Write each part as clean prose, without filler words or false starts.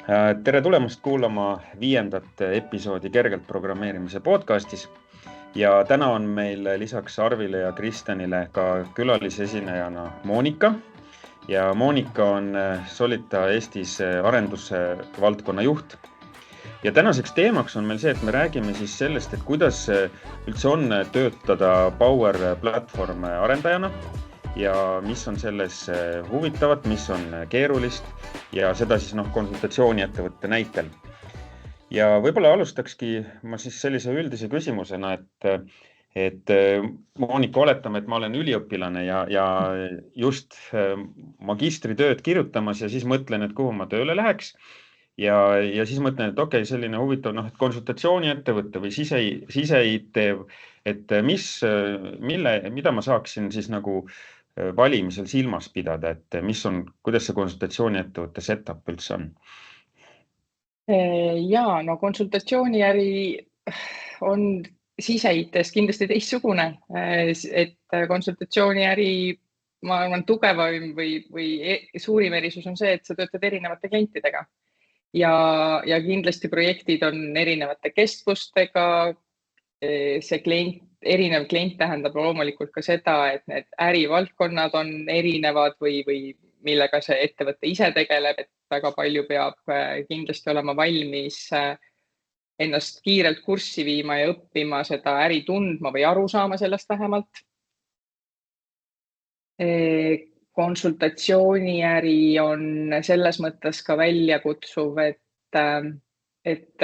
Tere tulemast kuulama 5. episoodi Kergelt programmeerimise podcastis. Ja täna on meil lisaks Arvile ja Kristjanile ka külalisesinejana Monika. Ja Monika on Solita Eestis arendusvaldkonna juht. Ja tänaseks teemaks on meil see, et me räägime siis sellest, et kuidas üldse on töötada Power Platform arendajana. Ja mis on selles huvitavat, mis on keerulist ja seda siis konsultatsiooniettevõtte näitel. Ja võib-olla alustakski ma siis sellise üldise küsimusena, et Monika, oletame, et ma olen üliõpilane ja just magistritööd kirjutamas ja siis mõtlen, et kuhu ma tööle läheks. Ja siis mõtlen, et okei, selline huvitav, et konsultatsiooniettevõtte või sise-IT, et mida ma saaksin siis nagu valimisel silmas pidada, et kuidas see konsultatsiooniettevõtte setup üldse on? Jaa, no konsultatsiooniäri on sise-ITs kindlasti teistsugune, et konsultatsiooniäri, ma arvan, tugevam või suurim erisus on see, et sa töötad erinevate klientidega ja kindlasti projektid on erinevate kestvustega. See erinev klient tähendab loomulikult ka seda, et need ärivaldkonnad on erinevad või millega see ettevõte ise tegeleb, et väga palju peab kindlasti olema valmis ennast kiirelt kurssi viima ja õppima seda äri tundma või aru saama sellest vähemalt. Konsultatsiooniäri on selles mõttes ka väljakutsuv, et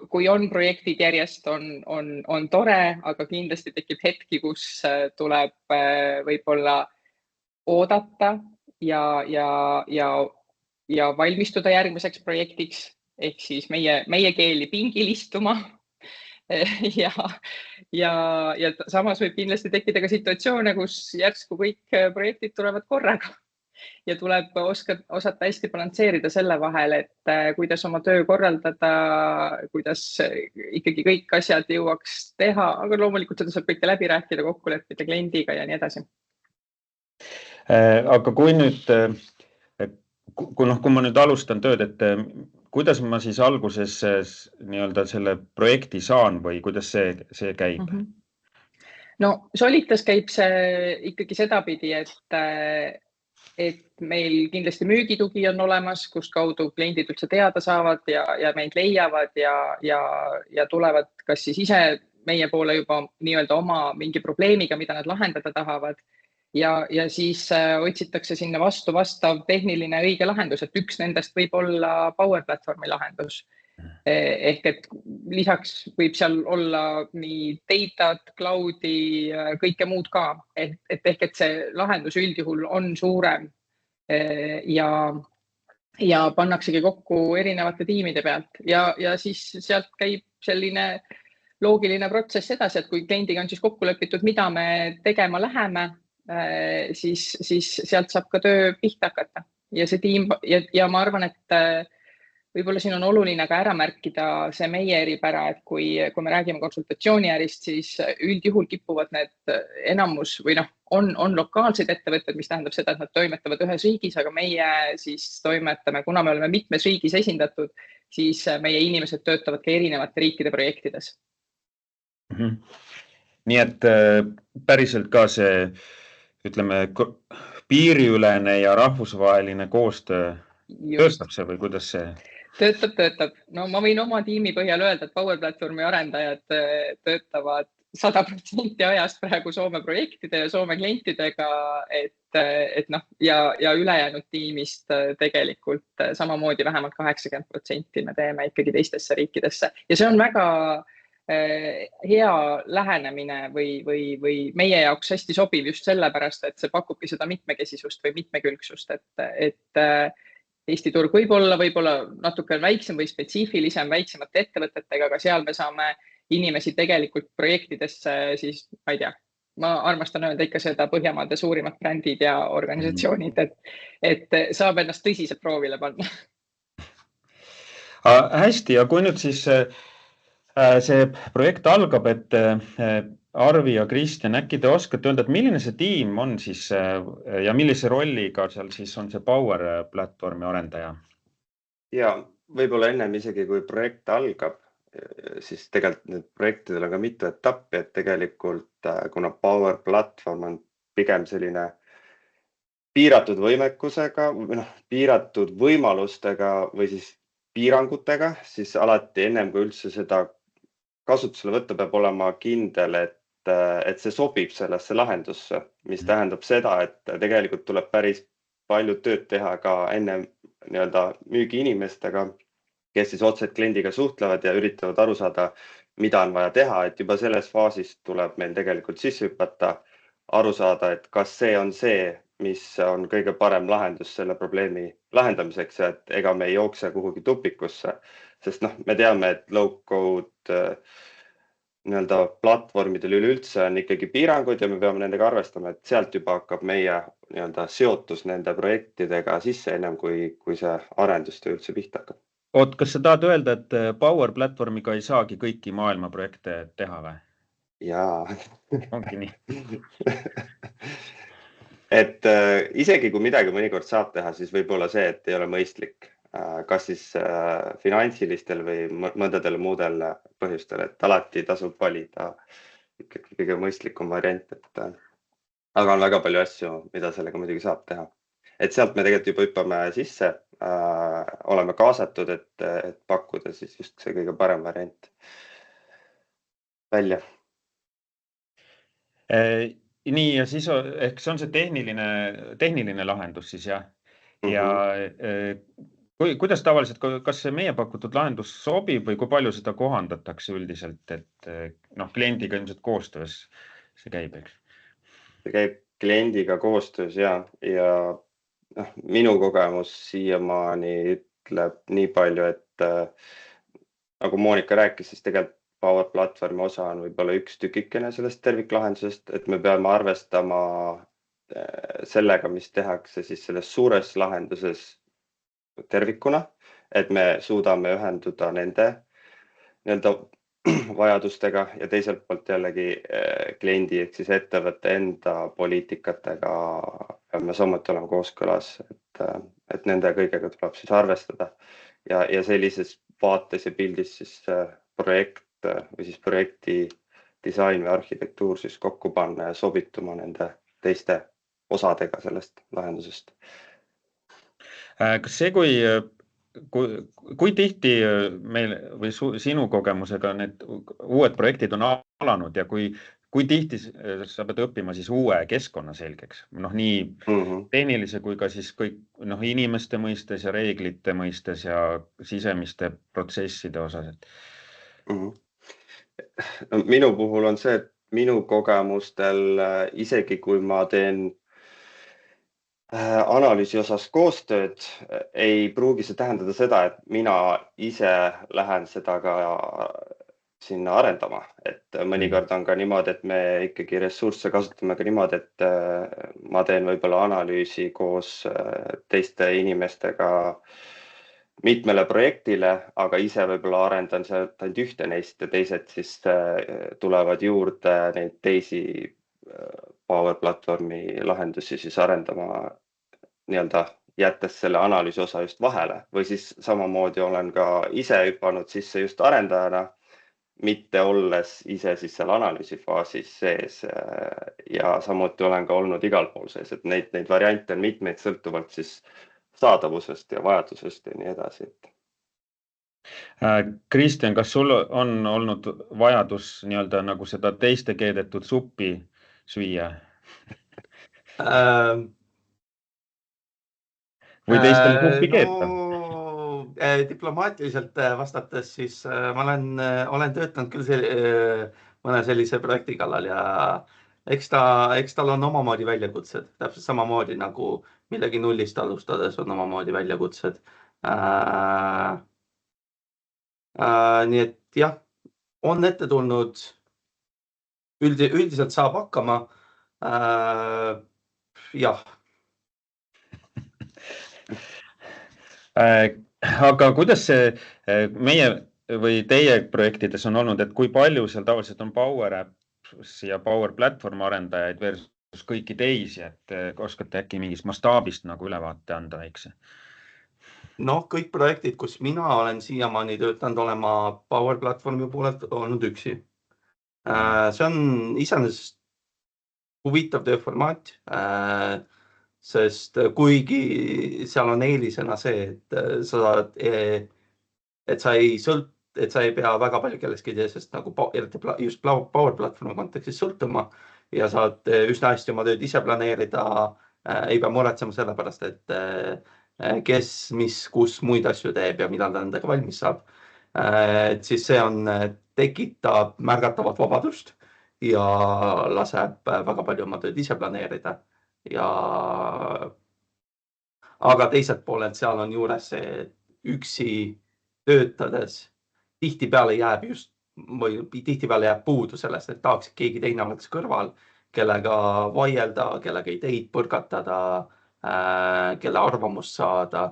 kui on projektid järjest, on tore, aga kindlasti tekib hetki, kus tuleb võib-olla oodata ja valmistuda järgmiseks projektiks, ehk siis meie keeli pingil istuma. Ja samas võib kindlasti tekkida ka situatsioone, kus järsku kõik projektid tulevad korraga. Ja tuleb osata hästi balansseerida selle vahel, et kuidas oma töö korraldada, kuidas ikkagi kõik asjad jõuaks teha, aga loomulikult seda saab kõike läbi rääkida, kokku leppida kliendiga ja nii edasi. Aga kui ma nüüd alustan tööd, et kuidas ma siis alguses selle projekti saan või kuidas see käib? No Solitas käib see ikkagi sedapidi, et meil kindlasti müügitugi on olemas, kust kaudu kliendid üldse teada saavad ja meid leiavad ja tulevad kas siis ise meie poole juba nii-öelda oma mingi probleemiga, mida nad lahendada tahavad. Ja siis otsitakse sinna vastav tehniline õige lahendus, et üks nendest võib olla Power Platformi lahendus. Ehk et lisaks võib seal olla nii datat, cloudi, kõike muud ka. Ehk et see lahendus üldjuhul on suurem ja pannaksegi kokku erinevate tiimide pealt ja siis sealt käib selline loogiline protsess edasi, et kui kliendiga on siis kokku lepitud, mida me tegema läheme, siis sealt saab ka töö pihta hakata ja see tiim ja ma arvan, et võib-olla siin on oluline ka ära märkida see meie eripära, et kui me räägime konsultatsiooniärist, siis üldjuhul kipuvad need enamus või on lokaalsed ettevõtted, mis tähendab seda, et nad toimetavad ühes riigis, aga meie siis toimetame, kuna me oleme mitmes riigis esindatud, siis meie inimesed töötavad ka erinevate riikide projektides. Nii et päriselt ka see, ütleme, piiriülene ja rahvusvaheline koostöö töötab see või kuidas see? Töötab. No ma võin oma tiimi põhjal öelda, et Power Platformi arendajad töötavad 100% ajast praegu Soome projektide ja Soome klientidega, ja ülejäänud tiimist tegelikult samamoodi vähemalt 80% me teeme ikkagi teistesse riikidesse. Ja see on väga hea lähenemine või meie jaoks hästi sobiv just sellepärast, et see pakubki seda mitmekesisust või mitmekülgsust, et Eesti turg võib olla natuke väiksem või spetsiifilisem väiksemate ettevõtetega, aga seal me saame inimesi tegelikult projektidesse siis, ma ei tea, ma armastan öelda ikka seda Põhjamaade suurimat brändid ja organisatsioonid, et saab ennast tõsiselt proovile panna. Hästi, ja kui nüüd siis see projekt algab, et Arvi ja Kristjan, äkki te oskate öelda, et milline see tiim on siis ja millise rolliga seal siis on see Power platvormi arendaja? Ja võib-olla ennem isegi, kui projekt algab, siis tegelikult need projektidel on ka mitu etappi, et tegelikult kuna Power platvorm on pigem selline piiratud võimekusega või piiratud võimalustega või siis piirangutega, siis alati ennem kui üldse seda kasutusele võtta, peab olema kindel, et see sobib sellesse lahendusse, mis tähendab seda, et tegelikult tuleb päris palju tööd teha ka enne müügiinimestega, kes siis otseselt kliendiga suhtlevad ja üritavad aru saada, mida on vaja teha, et juba selles faasis tuleb meil tegelikult sisse hüpata, aru saada, et kas see on see, mis on kõige parem lahendus selle probleemi lahendamiseks ja et ega me ei jookse kuhugi tupikusse, sest me teame, et low-code platvormidel üleüldse on ikkagi piirangud ja me peame nendega arvestama, et sealt juba hakkab meie seotus nende projektidega sisse ennem kui see arendustöö üldse pihta hakkab. Oot, kas sa tahad öelda, et Power platvormiga ei saagi kõiki maailma projekte teha või? Jaa. Ongi nii. Et isegi kui midagi mõnikord saab teha, siis võib olla see, et ei ole mõistlik, kas siis finantsilistel või mõndadel muudel põhjustel, et alati tasub valida ikkagi kõige mõistlikum variant, aga on väga palju asju, mida sellega muidugi saab teha. Et sealt me tegelikult juba hüppame sisse, oleme kaasatud, et pakkuda siis just see kõige parem variant välja. Nii ja siis ehk see on see tehniline lahendus siis jah. Ja kuidas tavaliselt, kas see meie pakutud lahendus sobib või kui palju seda kohandatakse üldiselt, et kliendiga ilmselt koostöös see käib, eks? See käib kliendiga koostöös ja minu kogemus siiamaani ütleb nii palju, et nagu Monika rääkis, siis tegelikult Power platvormi osa on võib-olla üks tükikene sellest terviklahendusest, et me peame arvestama sellega, mis tehakse siis selles suures lahenduses tervikuna, et me suudame ühenduda nende vajadustega ja teiselt poolt jällegi kliendi ehk siis ettevõtte enda poliitikatega peame samuti olema kooskõlas, et nende kõigega tuleb siis arvestada ja sellises vaates ja pildis siis projekt või siis projekti disain või arhitektuur siis kokku panna ja sobituma nende teiste osadega sellest lahendusest. Kas see, kui tihti meil või sinu kogemusega need uued projektid on alanud ja kui tihti sa pead õppima siis uue keskkonna selgeks? Nii tehnilise kui ka siis kõik inimeste mõistes ja reeglite mõistes ja sisemiste protsesside osas. Minu puhul on see, et minu kogemustel isegi kui ma teen analüüsi osas koostööd, ei pruugi see tähendada seda, et mina ise lähen seda ka sinna arendama, et mõnikord on ka niimoodi, et me ikkagi ressursse kasutame ka niimoodi, et ma teen võib-olla analüüsi koos teiste inimestega mitmele projektile, aga ise võib-olla arendan sealt ainult ühte neist ja teised siis tulevad juurde neid teisi Power platvormi lahendusi siis arendama jättes selle analüüsi osa just vahele või siis samamoodi olen ka ise hüpanud sisse just arendajana, mitte olles ise siis seal analüüsi faasis sees ja samuti olen ka olnud igal pool sees, et neid variante on mitmeid sõltuvalt siis saadavusest ja vajadusest ja nii edasi. Kristjan, kas sul on olnud vajadus nagu seda teiste keedetud suppi süüa? Või teistel suppi keeta? Diplomaatiliselt vastates, siis ma olen töötanud küll mõne sellise projekti kallal ja eks tal on omamoodi väljakutsed, täpselt samamoodi nagu millegi nullist alustades on omamoodi väljakutsed. Nii et jah, on ette tulnud, üldiselt saab hakkama. Jah. Aga kuidas see meie või teie projektides on olnud, et kui palju seal tavaliselt on Power App siia Power Platform arendajaid versus kõiki teisi, et oskate äkki mingist mastaabist nagu ülevaate anda väikse? Noh, kõik projektid, kus mina olen siiamaani töötanud, olema Power Platformi poolelt olnud üksi. See on iseenesest huvitav tööformaat, sest kuigi seal on eelisena see, et sa ei pea väga palju kellestki teisest nagu just Power Platformi kontekstis sõltuma ja saad üsna hästi oma tööd ise planeerida, ei pea muretsema selle pärast, et kes, mis, kus muid asju teeb ja millal ta nendega valmis saab. Et siis see tekitab märgatavat vabadust ja laseb väga palju oma tööd ise planeerida. Aga teiselt poolelt seal on juures see üksi töötades tihtipeale jääb puudu sellest, et tahaks, et keegi teine oleks kõrval, kellega vaielda, kellega ideid põrgatada, kelle arvamust saada,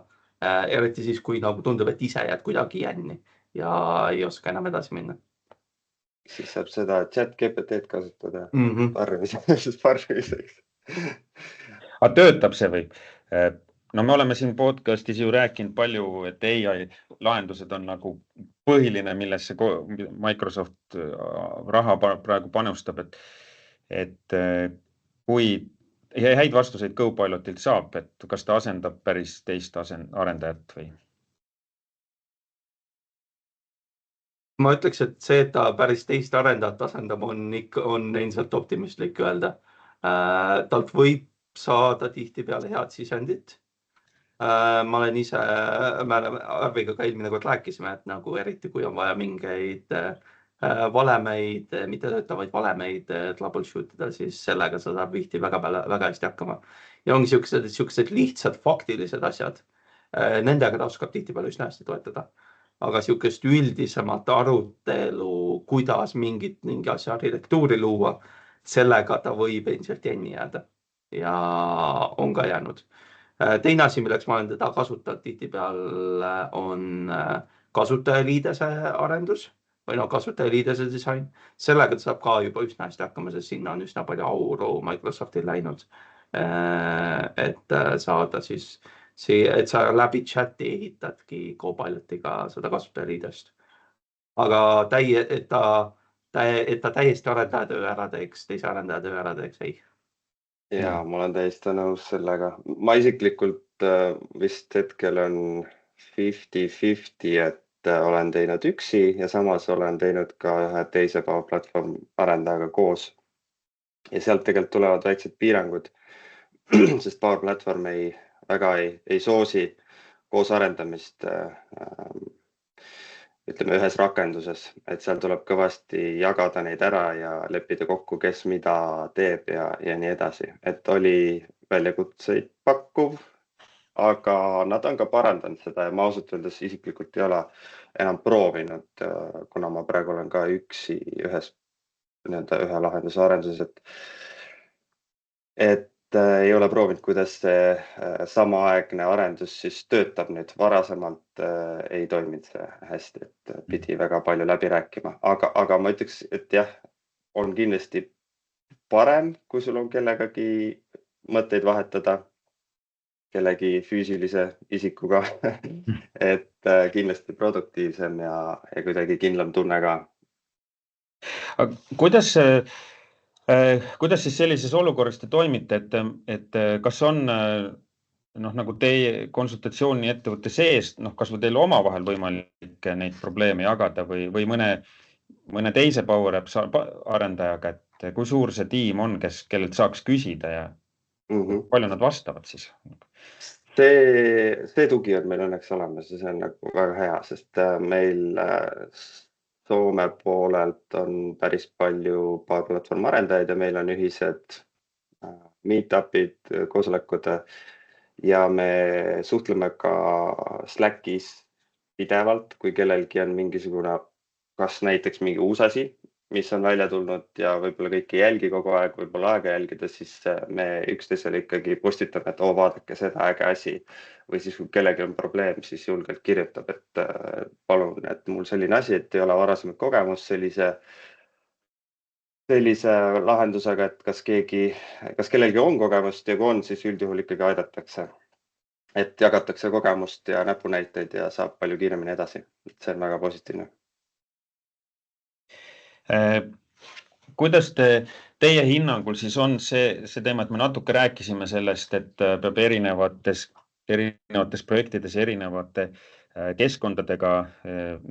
eriti siis, kui nagu tundub, et ise jääd kuidagi jänni ja ei oska enam edasi minna. Siis saab seda ChatGPT-d kasutada parvimiseks. Aga töötab see või? No me oleme siin podcastis ju rääkinud palju, et AI lahendused on nagu põhiline, millesse Microsoft raha praegu panustab, et kui häid vastuseid Copilotilt saab, et kas ta asendab päris teist arendajat või? Ma ütleks, et see, et ta päris teist arendajat asendab, on endiselt optimistlik öelda. Talt võib saada tihtipeale head sisendit. Ma olen ise, me Arviga ka eelmine kord rääkisime, et nagu eriti kui on vaja mingeid valemeid, mitte töötavaid valemeid troubleshoot ida, siis sellega saab tihti väga hästi hakkama. Ja ongi siuksed lihtsad faktilised asjad. Nendega ta oskab tihtipeale üsna hästi toetada. Aga siukest üldisemat arutelu, kuidas mingi asja arhitektuuri luua, sellega ta võib endiselt jänni jääda. Ja on ka jäänud. Teine asi, milleks ma olen teda kasutanud tihtipeale, on kasutajaliidese arendus või kasutajaliidese disain. Sellega ta saab ka juba üsna hästi hakkama, sest sinna on üsna palju auru Microsoftil läinud. Et saada siis, et sa läbi chati ehitadki Copilotiga seda kasutajaliidest. Aga et ta täiesti arendaja töö ära teeks, teise arendaja töö ära teeks, ei. Ja ma olen täiesti nõus sellega. Ma isiklikult vist hetkel on 50-50, et olen teinud üksi ja samas olen teinud ka ühe teise Power Platform arendajaga koos. Ja sealt tegelikult tulevad väiksed piirangud, sest Power Platform ei soosi koos arendamist ütleme ühes rakenduses, et seal tuleb kõvasti jagada neid ära ja leppida kokku, kes mida teeb ja nii edasi. Et oli väljakutseid pakkuv, aga nad on ka parandanud seda ja ma ausalt öeldes isiklikult ei ole enam proovinud, kuna ma praegu olen ka üksi ühe lahenduse arenduses, et ei ole proovinud, kuidas see samaaegne arendus siis töötab nüüd. Varasemalt ei toiminud see hästi, et pidi väga palju läbi rääkima, aga ma ütleks, et jah, on kindlasti parem, kui sul on kellegagi mõtteid vahetada, kellegi füüsilise isikuga, et kindlasti produktiivsem ja kuidagi kindlam tunne ka. Kuidas siis sellises olukorras te toimite, et kas on nagu teie konsultatsiooni ettevõtte sees, kas või teil omavahel võimalik neid probleeme jagada või mõne teise Power Apps arendajaga, et kui suur see tiim on, kellelt saaks küsida ja palju nad vastavad siis? See tugi on meil õnneks olemas ja see on nagu väga hea, sest meil Soome poolelt on päris palju Power Platform arendajaid ja meil on ühised meetupid, koosolekud ja me suhtleme ka Slackis pidevalt, kui kellelgi on mingisugune, kas näiteks mingi uus asi, mis on välja tulnud ja võib-olla kõik ei jälgi kogu aeg, võib-olla aega jälgida, siis me üksteisele ikkagi postitame, et vaadake seda äge asi. Või siis kui kellegi on probleem, siis julgelt kirjutab, et palun, et mul selline asi, et ei ole varasemat kogemust sellise sellise lahendusega, et kas kellelgi on kogemust ja kui on, siis üldjuhul ikkagi aidatakse. Et jagatakse kogemust ja näpunäiteid ja saab palju kiiremini edasi. See on väga positiivne. Kuidas teie hinnangul siis on see teema, et me natuke rääkisime sellest, et peab erinevates projektides erinevate keskkondadega,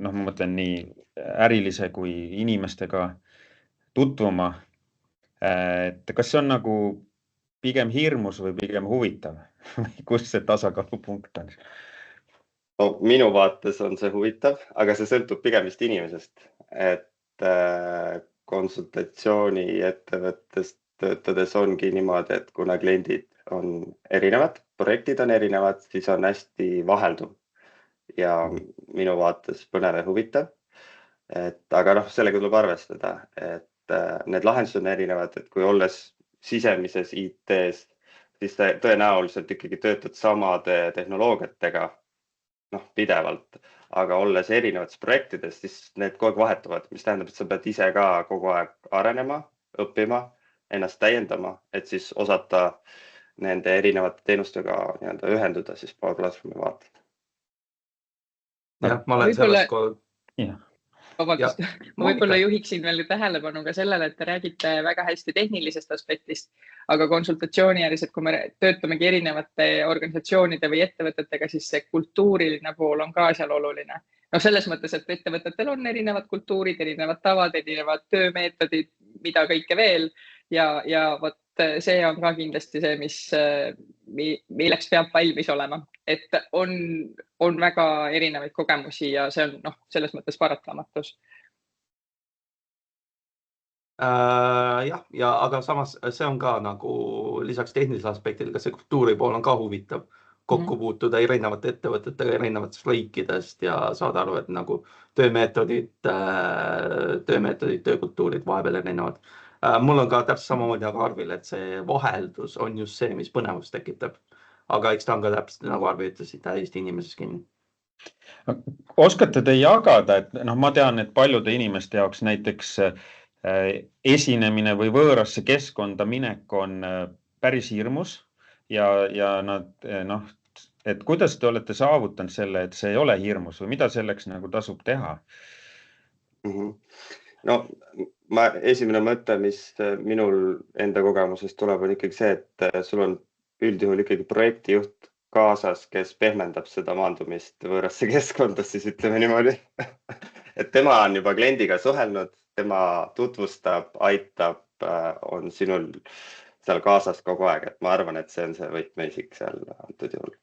ma mõtlen nii ärilise kui inimestega tutvuma. Et kas see on nagu pigem hirmus või pigem huvitav? Kus see tasakaalupunkt on? No, minu vaates on see huvitav, aga see sõltub pigem vist inimesest. Et konsultatsiooni ettevõttes töötades ongi niimoodi, et kuna kliendid on erinevad, projektid on erinevad, siis on hästi vahelduv ja minu vaates põnev ja huvitav. Aga sellega tuleb arvestada, et need lahendused on erinevad, et kui olles sisemises IT-s, siis tõenäoliselt ikkagi töötad samade tehnoloogiatega pidevalt, aga olles erinevates projektides, siis need kogu aeg vahetuvad, mis tähendab, et sa pead ise ka kogu aeg arenema, õppima, ennast täiendama, et siis osata nende erinevate teenustega ühenduda siis Power Platformi vaates. Jah, ma olen sellest Vabandust, ma võib-olla juhiksin veel tähelepanu ka sellele, et te räägite väga hästi tehnilisest aspektist, aga konsultatsiooniäris, et kui me töötamegi erinevate organisatsioonide või ettevõtetega, siis see kultuuriline pool on ka seal oluline. Selles mõttes, et ettevõtetel on erinevad kultuurid, erinevad tavad, erinevad töömeetodid, mida kõike veel ja vot see on ka kindlasti see, milleks peab valmis olema, et on väga erinevaid kogemusi ja see on selles mõttes paratamatus. Jah, aga samas see on ka nagu lisaks tehnilisele aspektile, ka see kultuuri pool on ka huvitav kokku puutuda erinevate ettevõtetega erinevatest lõikidest ja saada aru, et nagu töömeetodid, töökultuurid vahepeal erinevad. Mul on ka täpselt samamoodi nagu Arvil, et see vaheldus on just see, mis põnevust tekitab. Aga eks ta on ka täpselt nagu Arvi ütlesid, täiesti inimeses kinni. Oskate te jagada, et ma tean, et paljude inimeste jaoks näiteks esinemine või võõrasse keskkonda minek on päris hirmus ja nad, et kuidas te olete saavutanud selle, et see ei ole hirmus või mida selleks nagu tasub teha? Esimene mõte, mis minul enda kogemusest tuleb, on ikkagi see, et sul on üldjuhul ikkagi projektijuht kaasas, kes pehmendab seda maandumist võõrasse keskkonda, siis ütleme niimoodi, et tema on juba kliendiga suhelnud, tema tutvustab, aitab, on sinul seal kaasas kogu aeg, et ma arvan, et see on see võtmeisik seal antud juhul.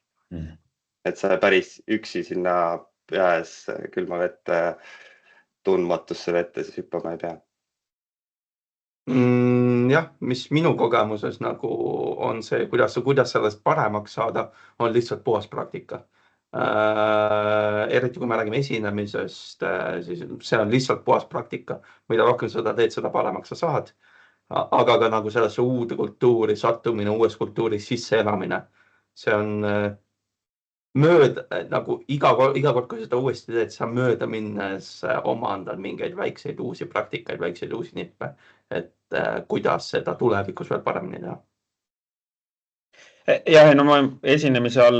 Et sa päris üksi sinna peas külma vette, tundmatusse vette, siis hüppama ei pea. Jah, mis minu kogemuses nagu on see, kuidas sellest paremaks saada, on lihtsalt puhas praktika. Eriti kui me räägime esinemisest, siis see on lihtsalt puhas praktika. Mida rohkem seda teed, seda paremaks sa saad. Aga ka nagu sellesse uude kultuuri sattumine, uues kultuuris sisse elamine. See on nagu iga kord, kui seda uuesti teed, sa mööda minnes omandad mingeid väikseid uusi praktikaid, väikseid uusi nippe, et kuidas seda tulevikus veel paremini teha. Ja, ma esinemise all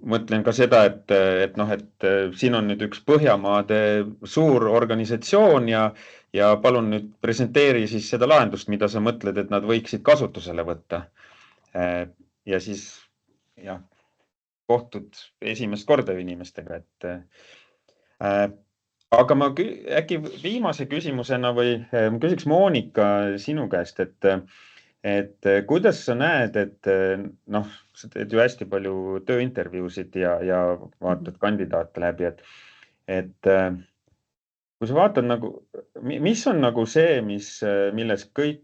mõtlen ka seda, et siin on nüüd üks Põhjamaade suur organisatsioon ja palun nüüd presenteeri siis seda lahendust, mida sa mõtled, et nad võiksid kasutusele võtta. Ja siis kohtud esimest korda inimestega, aga ma äkki viimase küsimusena või küsiks Monika sinu käest, et kuidas sa näed, et sa teed ju hästi palju tööintervjuusid ja vaatad kandidaate läbi, et kui sa vaatad nagu, mis on nagu see, milles kõik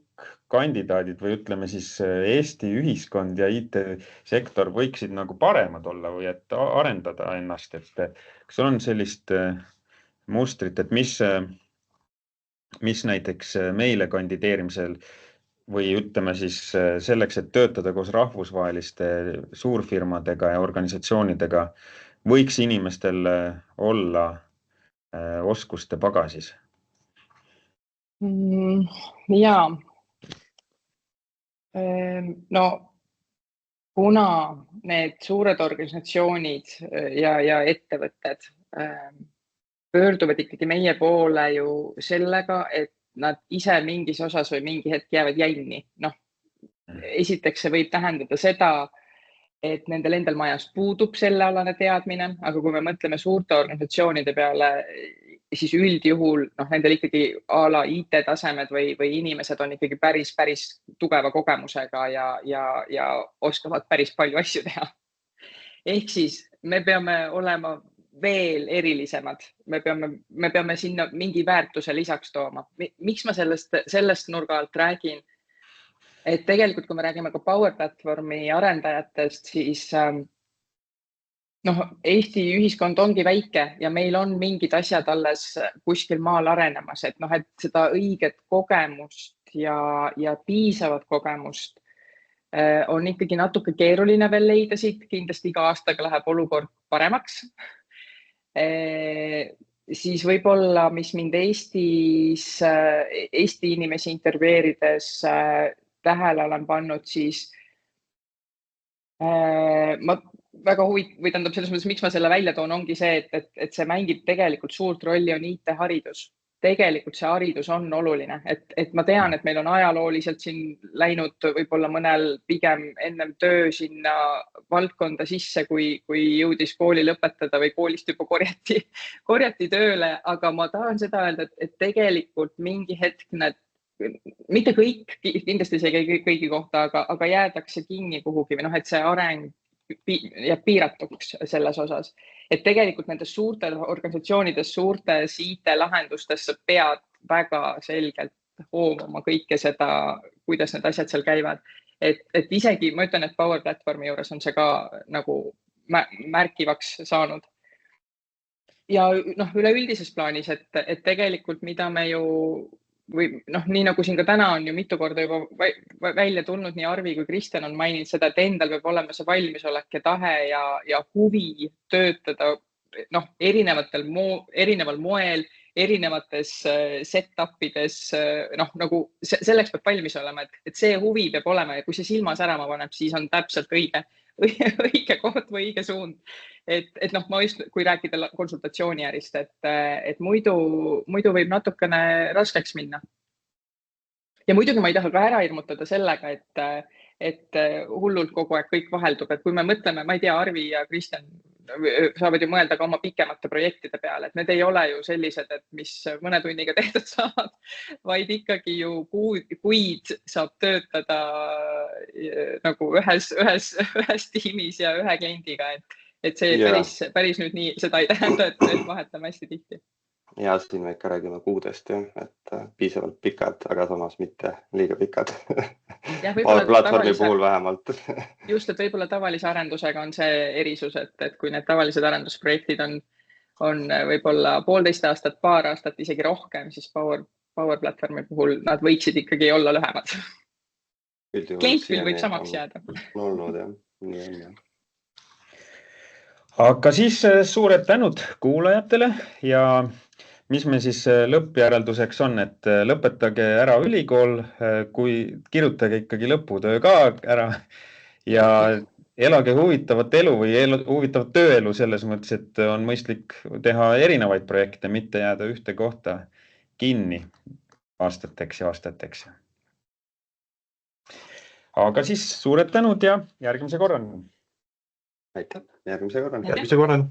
kandidaadid või ütleme siis Eesti ühiskond ja IT-sektor võiksid nagu paremad olla või et arendada ennast, et kas sul on sellist mustrit, et mis näiteks meile kandideerimisel või ütleme siis selleks, et töötada koos rahvusvaheliste suurfirmadega ja organisatsioonidega, võiks inimestel olla oskuste pagasis? Jaa. No kuna need suured organisatsioonid ja ettevõtted pöörduvad ikkagi meie poole ju sellega, et nad ise mingis osas või mingi hetk jäävad jänni. Noh, esiteks see võib tähendada seda, et nendel endal majas puudub sellealane teadmine, aga kui me mõtleme suurte organisatsioonide peale, siis üldjuhul nendel ikkagi a la IT-tasemed või inimesed on ikkagi päris tugeva kogemusega ja oskavad päris palju asju teha. Ehk siis me peame olema veel erilisemad, me peame sinna mingi väärtuse lisaks tooma. Miks ma sellest nurga alt räägin? Et tegelikult, kui me räägime ka Power Platformi arendajatest, siis Eesti ühiskond ongi väike ja meil on mingid asjad alles kuskil maal arenemas, et seda õiget kogemust ja piisavat kogemust on ikkagi natuke keeruline veel leida siit. Kindlasti iga aastaga läheb olukord paremaks. Siis võib-olla, mis mind Eesti inimesi intervjueerides tähele olen pannud, siis ma väga tähendab selles mõttes, miks ma selle välja toon, ongi see, et see mängib tegelikult suurt rolli on IT-haridus. Tegelikult see haridus on oluline, et ma tean, et meil on ajalooliselt siin läinud võib-olla mõnel pigem ennem töö sinna valdkonda sisse, kui jõudis kooli lõpetada või koolist juba korjati tööle, aga ma tahan seda öelda, et tegelikult mingi hetk mitte kõik, kindlasti see ei kõigi kohta, aga jäädakse kinni kuhugi või et see areng jääb piiratuks selles osas. Et tegelikult nendes suurtes organisatsioonides, suurtes IT-lahendustes sa pead väga selgelt hoomama kõike seda, kuidas need asjad seal käivad. Et isegi ma ütlen, et Power Platformi juures on see ka nagu märkivaks saanud. Ja üleüldises plaanis, et tegelikult mida me ju või nii nagu siin ka täna on ju mitu korda juba välja tulnud, nii Arvi kui Kristjan on maininud seda, et endal peab olema see valmisolek ja tahe ja huvi töötada erineval moel, erinevates set-upides, nagu selleks peab valmis olema, et see huvi peab olema ja kui see silma särama paneb, siis on täpselt õige koht või õige suund. Et ma just, kui rääkida konsultatsiooniärist, et muidu võib natukene raskeks minna. Ja muidugi ma ei taha ka ära hirmutada sellega, et hullult kogu aeg kõik vaheldub, et kui me mõtleme, ma ei tea, Arvi ja Kristjan saavad ju mõelda ka oma pikemate projektide peale, et need ei ole ju sellised, et mis mõne tunniga tehtud saavad, vaid ikkagi ju kuid saab töötada nagu ühes tiimis ja ühe kliendiga, et see päris nüüd nii, seda ei tähenda, et vahetame hästi tihti. Ja siin me ikka räägime kuudest, et piisavalt pikad, aga samas mitte liiga pikad. Platvormi puhul vähemalt. Just, et võib-olla tavalise arendusega on see erisus, et kui need tavalised arendusprojektid on võib-olla 1,5 aastat, 2 aastat, isegi rohkem, siis Power Platformi puhul nad võiksid ikkagi olla lühemad. Klientil võib samaks jääda. Olnud, jah. Nii on, jah. Aga siis suured tänud kuulajatele ja mis me siis lõppjärelduseks on, et lõpetage ära ülikool, kirjutage ikkagi lõputöö ka ära ja elage huvitavat elu või huvitavat tööelu selles mõttes, et on mõistlik teha erinevaid projekte, mitte jääda ühte kohta kinni aastateks ja aastateks. Aga siis suured tänud ja järgmise korrani. Aitäh, järgmise korrani. Järgmise korrani.